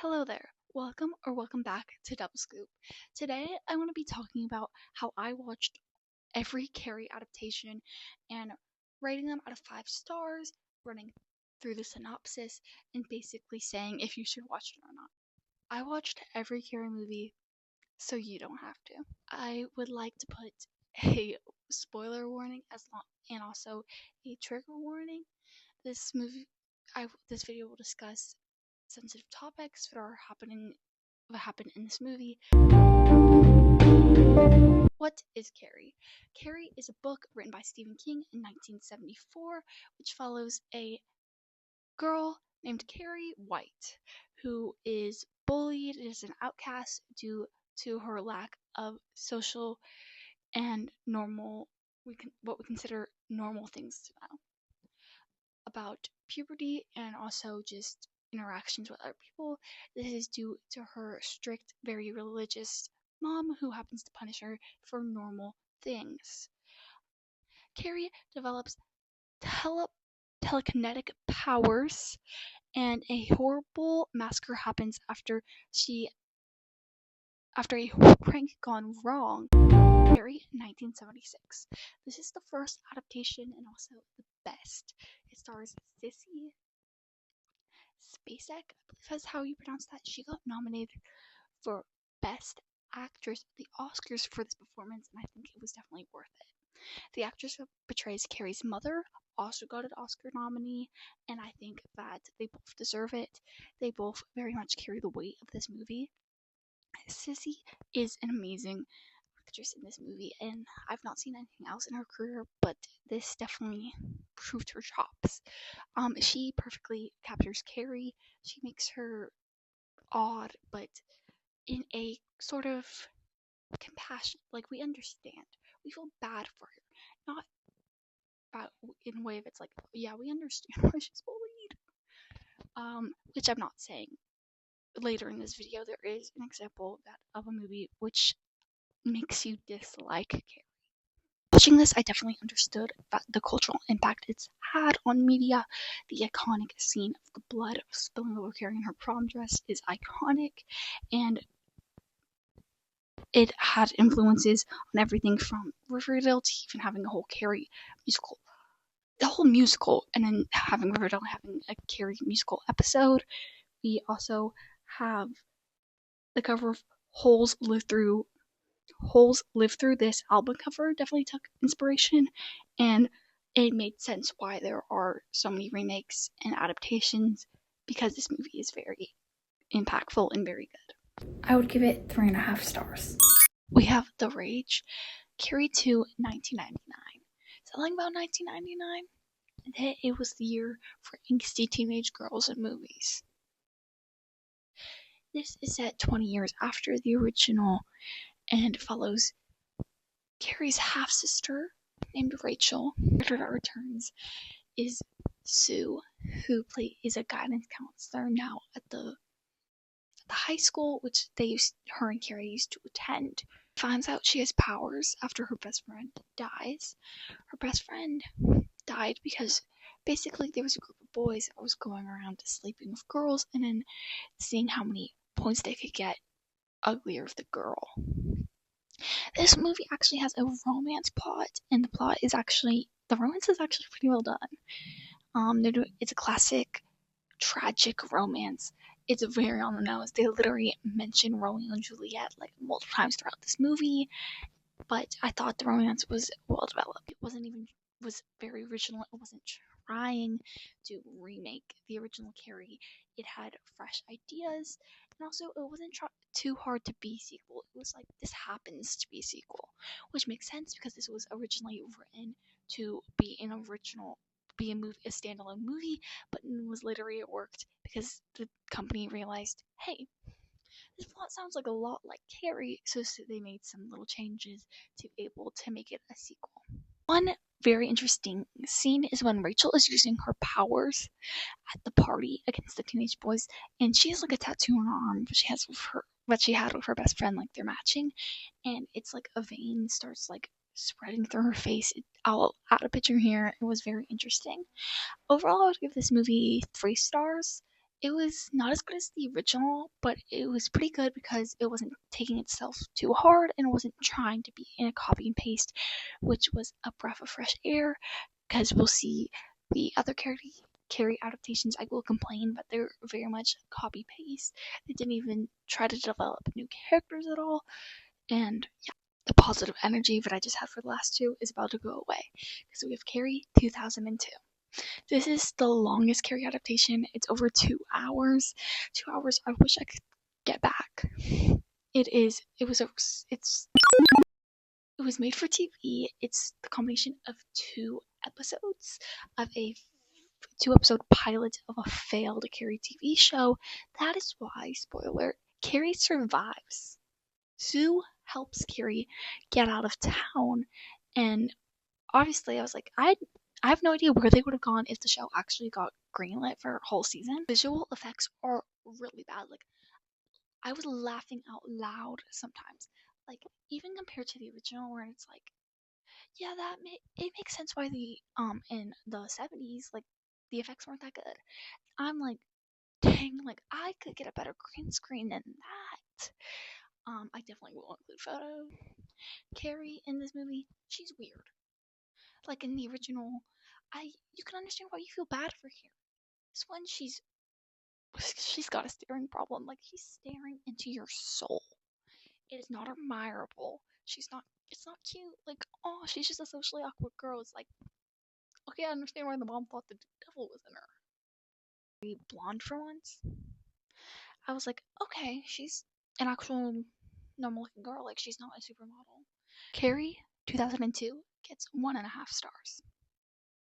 Hello there. Welcome back to Double Scoop. Today I want to be talking about how I watched every Carrie adaptation and rating them out of 5 stars, running through the synopsis, and basically saying if you should watch it or not. I watched every Carrie movie, so you don't have to. I would like to put a spoiler warning and also a trigger warning. This video will discuss sensitive topics that happen in this movie. What is Carrie? Carrie is a book written by Stephen King in 1974, which follows a girl named Carrie White, who is bullied as an outcast due to her lack of social and what we consider normal things to know about puberty and also just interactions with other people. This is due to her strict, very religious mom who happens to punish her for normal things. Carrie develops telekinetic powers, and a horrible massacre happens after a prank gone wrong. Carrie, 1976. This is the first adaptation and also the best. It stars Sissy Spacek, I believe that's how you pronounce that. She got nominated for Best Actress at the Oscars for this performance, and I think it was definitely worth it. The actress who portrays Carrie's mother also got an Oscar nominee, and I think that they both deserve it. They both very much carry the weight of this movie. Sissy is an amazing actress in this movie, and I've not seen anything else in her career, but this definitely proved her chops. She perfectly captures Carrie. She makes her odd, but in a sort of compassion. Like, we understand. We feel bad for her. Not bad in a way that's like, yeah, we understand why she's bullied. Which I'm not saying. Later in this video, there is an example of a movie which makes you dislike Carrie. Watching this, I definitely understood that the cultural impact it's had on media. The iconic scene of the blood spilling over Carrie in her prom dress is iconic, and it had influences on everything from Riverdale to even having a whole Carrie musical. The whole musical, and then having Riverdale having a Carrie musical episode. We also have the cover of Holes Live Through This album cover definitely took inspiration, and it made sense why there are so many remakes and adaptations because this movie is very impactful and very good. I would give it 3.5 stars. We have The Rage, Carrie 2, 1999. Something about 1999? That it was the year for angsty teenage girls in movies. This is set 20 years after the original and follows Carrie's half-sister named Rachel. The character that returns is Sue, who is a guidance counselor now at the high school which her and Carrie used to attend. Finds out she has powers after her best friend dies. Her best friend died because basically there was a group of boys that was going around sleeping with girls and then seeing how many points they could get uglier of the girl. This movie actually has a romance plot, and the romance is actually pretty well done. It's a classic tragic romance. It's very on the nose. They literally mention Romeo and Juliet like multiple times throughout this movie, but I thought the romance was well developed. It was very original. It wasn't trying to remake the original Carrie. It had fresh ideas, and also it wasn't too hard to be a sequel. It was like, this happens to be a sequel, which makes sense because this was originally written to be a standalone movie, but it was literally worked because the company realized, hey, this plot sounds like a lot like Carrie, so they made some little changes to be able to make it a sequel. One very interesting scene is when Rachel is using her powers at the party against the teenage boys, and she has like a tattoo on her arm that she had with her best friend, like they're matching, and it's like a vein starts like spreading through her face. I'll add a picture here. It was very interesting. Overall, I would give this movie 3 stars. It was not as good as the original, but it was pretty good because it wasn't taking itself too hard and it wasn't trying to be in a copy and paste, which was a breath of fresh air. Because we'll see the other Carrie adaptations, I will complain, but they're very much copy paste. They didn't even try to develop new characters at all, and yeah, the positive energy that I just had for the last two is about to go away. So we have Carrie 2002. This is the longest Carrie adaptation. It's over 2 hours. 2 hours. I wish I could get back. It was made for TV. It's the combination of two episodes of a 2 episode pilot of a failed Carrie TV show. That is why, spoiler, Carrie survives. Sue helps Carrie get out of town, and obviously I was like, I have no idea where they would have gone if the show actually got greenlit for a whole season. Visual effects are really bad. Like, I was laughing out loud sometimes. Like, even compared to the original, where it's like, yeah, it makes sense why the in the 70s, like, the effects weren't that good. I'm like, dang, like, I could get a better green screen than that. I definitely will include photo. Carrie in this movie, she's weird. Like in the original, you can understand why you feel bad for Carrie. This one, she's got a staring problem. Like, she's staring into your soul. It is not admirable. It's not cute. Like, oh, she's just a socially awkward girl. It's like, okay, I understand why the mom thought the devil was in her. Very blonde for once. I was like, okay, she's an actual normal looking girl. Like, she's not a supermodel. Carrie 2002 gets 1.5 stars.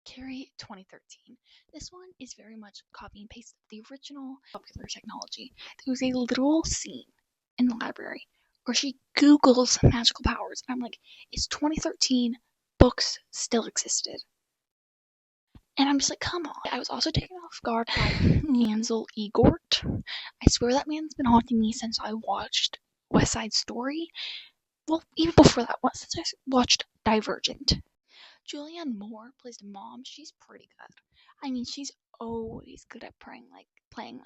Carrie 2013. This one is very much copy and paste of the original popular technology. There was a literal scene in the library where she Googles magical powers. And I'm like, it's 2013, books still existed. And I'm just like, come on. I was also taken off guard by Ansel Elgort. I swear that man's been haunting me since I watched West Side Story. Well, even before that, since I watched Divergent. Julianne Moore plays the mom. She's pretty good. I mean, she's always good at playing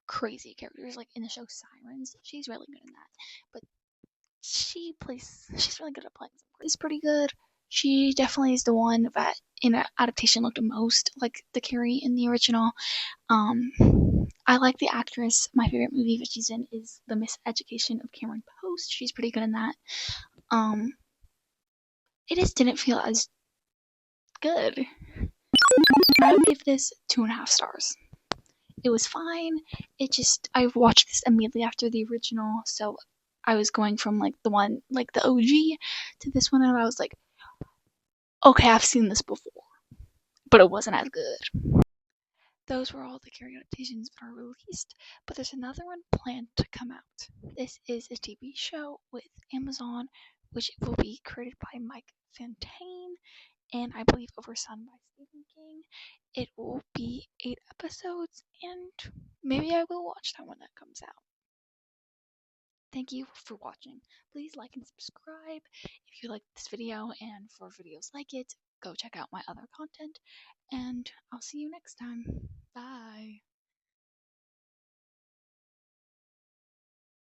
crazy characters, like in the show Sirens. She's really good in that. But she's really good at playing some. Is pretty good. She definitely is the one that in an adaptation looked the most like the Carrie in the original. I like the actress. My favorite movie that she's in is The Miseducation of Cameron Post. She's pretty good in that. It just didn't feel as good. I would give this 2.5 stars. It was fine. I watched this immediately after the original, so I was going from like the OG to this one, and I was like, okay, I've seen this before, but it wasn't as good. Those were all the Carrie adaptations that are released, but there's another one planned to come out. This is a TV show with Amazon, which will be created by Mike Fontaine, and I believe overseen by Stephen King. It will be 8 episodes, and maybe I will watch that when that comes out. Thank you for watching. Please like and subscribe if you like this video, and for videos like it, go check out my other content, and I'll see you next time. Bye.